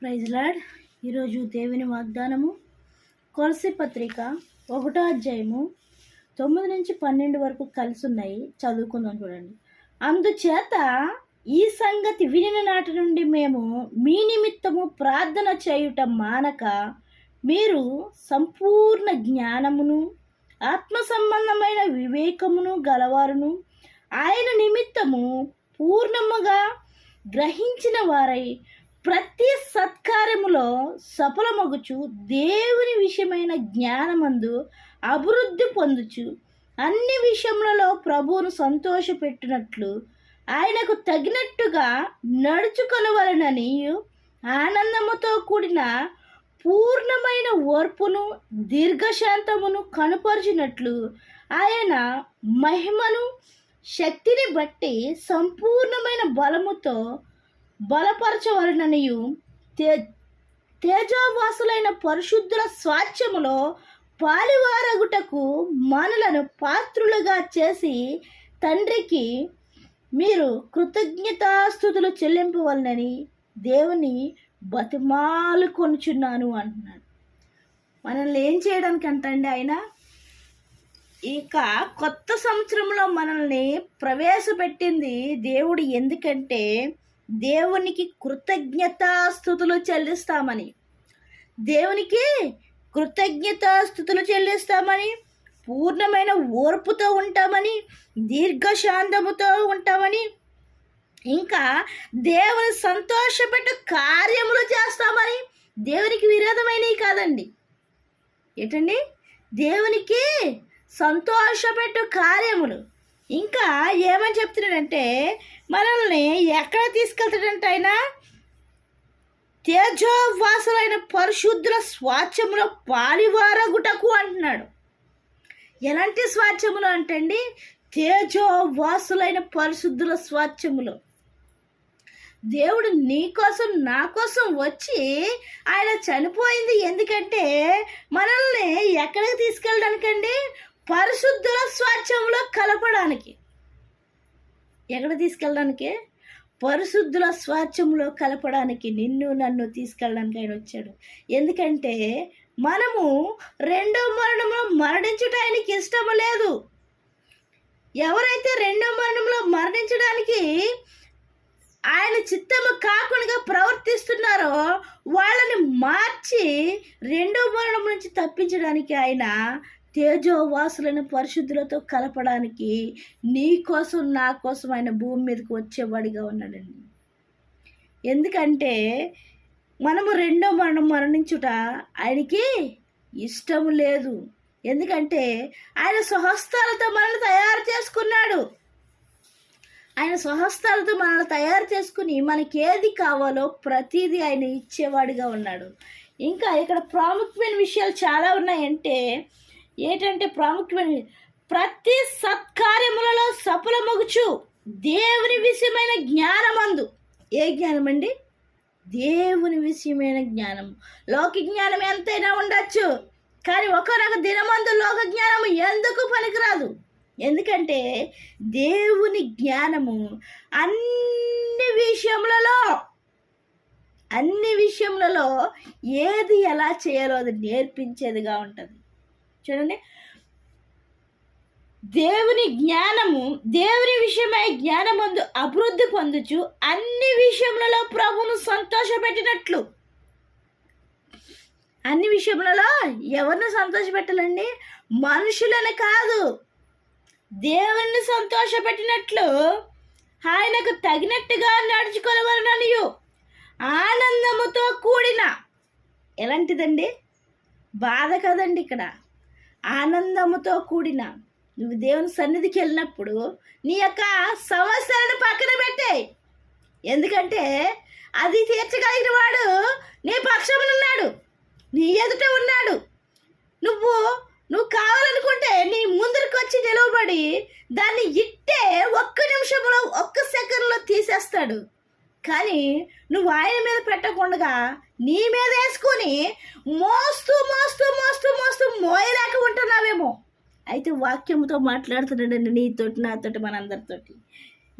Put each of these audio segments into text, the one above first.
Praise lord. ఈరోజు దేవుని వాగ్దానము కొలస్సీ పత్రిక 1వ అధ్యాయము 9 నుంచి 12 వరకు కలిసి ఉన్నాయి. చదువుకుందాం చూడండి. అందుచేత ఈ సంగతి వినిన నాటి నుండి మేము మీ నిమిత్తము ప్రార్థన చేయుట మానక మీరు సంపూర్ణ జ్ఞానమును ఆత్మ సంబంధమైన వివేకమును గలవారును ఆయన నిమిత్తము పూర్ణముగా గ్రహించిన వారై ప్రతి సత్కార్యములో సఫలమగుచు దేవుని విషయమైన జ్ఞానమందు అభివృద్ధి పొందుచు అన్ని విషయములలో ప్రభువును సంతోషపెట్టినట్లు ఆయనకు తగినట్టుగా నడుచుకొనవలెనని ఆనందముతో కూడిన పూర్ణమైన ఓర్పును దీర్ఘశాంతమును కనుపరిచినట్లు ఆయన మహిమను శక్తిని బట్టి సంపూర్ణమైన బలముతో బలపరచవలననియు తేజోవాసులైన పరిశుద్ధుల స్వాస్థ్యములో పాలివారగుటకు మనలను పాత్రులుగా చేసి తండ్రికి మీరు కృతజ్ఞతాస్తుతులు చెల్లింపవలనని దేవుని బతిమాలు కొనుచున్నాను అంటున్నాడు. మనల్ని ఏం చేయడానికి అంటండి ఆయన ఇక కొత్త సంవత్సరంలో మనల్ని ప్రవేశపెట్టింది దేవుడు. ఎందుకంటే దేవునికి కృతజ్ఞతాస్తుతులు చెల్లిస్తామని, దేవునికి కృతజ్ఞతాస్తుతులు చెల్లిస్తామని, పూర్ణమైన ఓర్పుతో ఉంటామని, దీర్ఘశాంతముతో ఉంటామని, ఇంకా దేవుని సంతోషపెట్టు కార్యములు చేస్తామని. దేవునికి విరోధమైనవి కాదండి. ఏంటండి? దేవునికి సంతోషపెట్టు కార్యములు. ఇంకా ఏమని చెప్తున్నాడంటే మనల్ని ఎక్కడ తీసుకెళ్తాడంటే ఆయన తేజోవాసులైన పరిశుద్ధుల స్వాస్థ్యములో పాలివారగుటకు అంటున్నాడు. ఎలాంటి స్వాస్థ్యములు అంటండి? తేజోవాసులైన పరిశుద్ధుల స్వాస్థ్యములో. దేవుడు నీ కోసం నా కోసం వచ్చి ఆయన చనిపోయింది ఎందుకంటే మనల్ని ఎక్కడికి తీసుకెళ్ళడానికండి? పరిశుద్ధుల స్వాస్థ్యంలో కలపడానికి. ఎక్కడ తీసుకెళ్ళడానికి? పరిశుద్ధుల స్వాస్థ్యంలో కలపడానికి, నిన్ను నన్ను తీసుకెళ్ళడానికి ఆయన వచ్చాడు. ఎందుకంటే మనము రెండో మరణంలో మరణించుట ఆయనకి ఇష్టం లేదు. ఎవరైతే రెండో మరణంలో మరణించడానికి ఆయన చిత్తము కాకుండా ప్రవర్తిస్తున్నారో వాళ్ళని మార్చి రెండో మరణం నుంచి తప్పించడానికి ఆయన తేజోవాసులైన పరిశుద్ధులతో కలపడానికి నీ కోసం నా కోసం ఆయన భూమి మీదకి వచ్చేవాడిగా ఉన్నాడండి. ఎందుకంటే మనము రెండో మరణం మరణించుట ఆయనకి ఇష్టం లేదు. ఎందుకంటే ఆయన స్వహస్తాలతో మనల్ని తయారు చేసుకున్నాడు. ఆయన స్వహస్తాలతో మనల్ని తయారు చేసుకుని మనకి ఏది కావాలో ప్రతిదీ ఆయన ఇచ్చేవాడిగా ఉన్నాడు. ఇంకా ఇక్కడ ప్రాముఖ్యమైన విషయాలు చాలా ఉన్నాయంటే ఏంటంటే ప్రాముఖ్యమైన ప్రతి సత్కార్యములలో సఫలమగుచు దేవుని విషయమైన జ్ఞానమందు. ఏ జ్ఞానం అండి? దేవుని విషయమైన జ్ఞానం. లోక జ్ఞానం ఎంతైనా ఉండొచ్చు, కానీ ఒకనొక దినమందు లోక జ్ఞానం ఎందుకు పనికిరాదు. ఎందుకంటే దేవుని జ్ఞానము అన్ని విషయములలో ఏది ఎలా చేయాలో అది నేర్పించేదిగా ఉంటుంది. చూడండి, దేవుని జ్ఞానము దేవుని విషయమై జ్ఞానమందు అభివృద్ధి పొందుచు అన్ని విషయములలో ప్రభువును సంతోషపెట్టినట్లు. అన్ని విషయములలో ఎవరిని సంతోషపెట్టాలండి? మనుషులను కాదు, దేవుని సంతోషపెట్టినట్లు ఆయనకు తగినట్టుగా నడుచుకోవాలనియు ఆనందముతో కూడిన. ఎలాంటిదండి? బాధ కదండి, ఇక్కడ ఆనందముతో కూడిన. నువ్వు దేవుని సన్నిధికి వెళ్ళినప్పుడు నీ యొక్క సమస్యలను పక్కన పెట్టాయి. ఎందుకంటే అది తీర్చగలిగిన వాడు నీ పక్షమున ఉన్నాడు, నీ ఎదుట ఉన్నాడు. నువ్వు కావాలనుకుంటే నీ ముందరికి వచ్చి నిలవబడి దాన్ని ఇట్టే ఒక్క నిమిషంలో ఒక్క సెకండ్లో తీసేస్తాడు. కానీ నువ్వు ఆయన మీద పెట్టకుండా నీ మీద వేసుకొని మోస్తూ మోస్తూ మోస్తూ మోస్తూ మోయలేక ఉంటున్నావేమో. అయితే వాక్యంతో మాట్లాడుతున్నాడండి నీతోటి, నాతోటి, మనందరితోటి.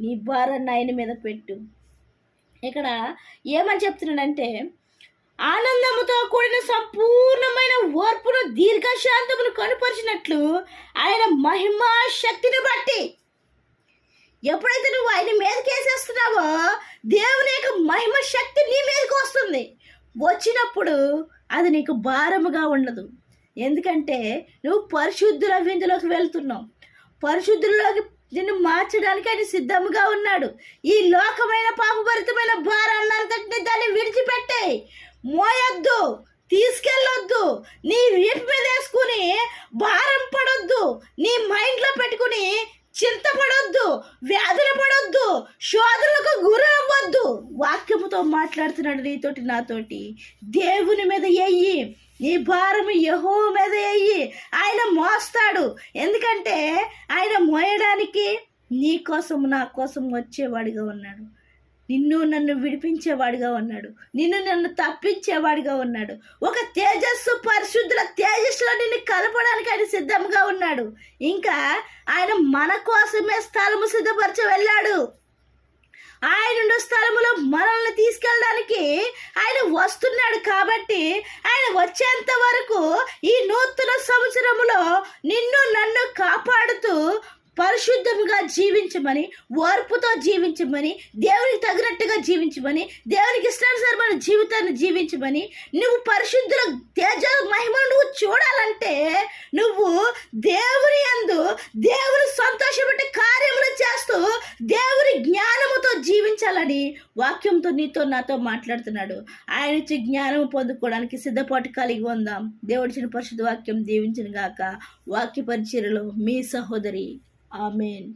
నీ భారాన్ని ఆయన మీద పెట్టు. ఇక్కడ ఏమని చెప్తున్నాడంటే ఆనందముతో కూడిన సంపూర్ణమైన ఓర్పును దీర్ఘశాంతమును కనుపరిచినట్లు ఆయన మహిమా శక్తిని బట్టి. ఎప్పుడైతే నువ్వు ఆయన మీదకి వేసేస్తున్నావో దేవుని యొక్క మహిమ శక్తి నీ మీదకి వస్తుంది. వచ్చినప్పుడు అది నీకు భారముగా ఉండదు. ఎందుకంటే నువ్వు పరిశుద్ధుల విందులోకి వెళ్తున్నావు. పరిశుద్ధులలోకి నిన్ను మార్చడానికి ఆయన సిద్ధంగా ఉన్నాడు. ఈ లోకమైన పాపభరితమైన భారాన్నంతటిని దాన్ని విడిచిపెట్టే, మోయొద్దు, తీసుకెళ్ళొద్దు, నీ వీపు మీద వేసుకుని భారం పడొద్దు, నీ మైండ్లో పెట్టుకుని చింతపడొద్దు, వ్యాధులు పడొద్దు, శోధనలకు గురి అవ్వద్దు. వాక్యముతో మాట్లాడుతున్నాడు నీతోటి నాతోటి. దేవుని మీద ఎయ్యి, నీ భారం యెహోవా మీద ఎయ్యి, ఆయన మోస్తాడు. ఎందుకంటే ఆయన మోయడానికి నీ కోసం నా కోసం వచ్చేవాడిగా ఉన్నాడు. నిన్ను నన్ను విడిపించేవాడిగా ఉన్నాడు. నిన్ను నన్ను తప్పించేవాడిగా ఉన్నాడు. ఒక తేజస్సు, పరిశుద్ధుల తేజస్సులో నిన్ను కలపడానికి ఆయన సిద్ధంగా ఉన్నాడు. ఇంకా ఆయన మన కోసమే స్థలము సిద్ధపరచ వెళ్ళాడు. ఆయన స్థలములో మనల్ని తీసుకెళ్ళడానికి ఆయన వస్తున్నాడు. కాబట్టి ఆయన వచ్చేంత వరకు ఈ నూతన సంవత్సరములో నిన్ను నన్ను కాపాడుతూ పరిశుద్ధంగా జీవించమని, ఓర్పుతో జీవించమని, దేవునికి తగినట్టుగా జీవించమని, దేవునికి ఇష్టానుసారమైన జీవితాన్ని జీవించమని, నువ్వు పరిశుద్ధుల తేజ మహిమను నువ్వు చూడాలంటే నువ్వు దేవుని యందు దేవుని సంతోషపెట్టే కార్యములు చేస్తూ దేవుని జ్ఞానముతో జీవించాలని వాక్యంతో నీతో నాతో మాట్లాడుతున్నాడు. ఆయన నుంచి జ్ఞానం పొందుకోవడానికి సిద్ధపాటు కలిగి ఉందాం. దేవుడిచిన పరిశుద్ధ వాక్యం దీవించిన గాక. వాక్య పరిచర్యలో మీ సహోదరి. ఆమేన్.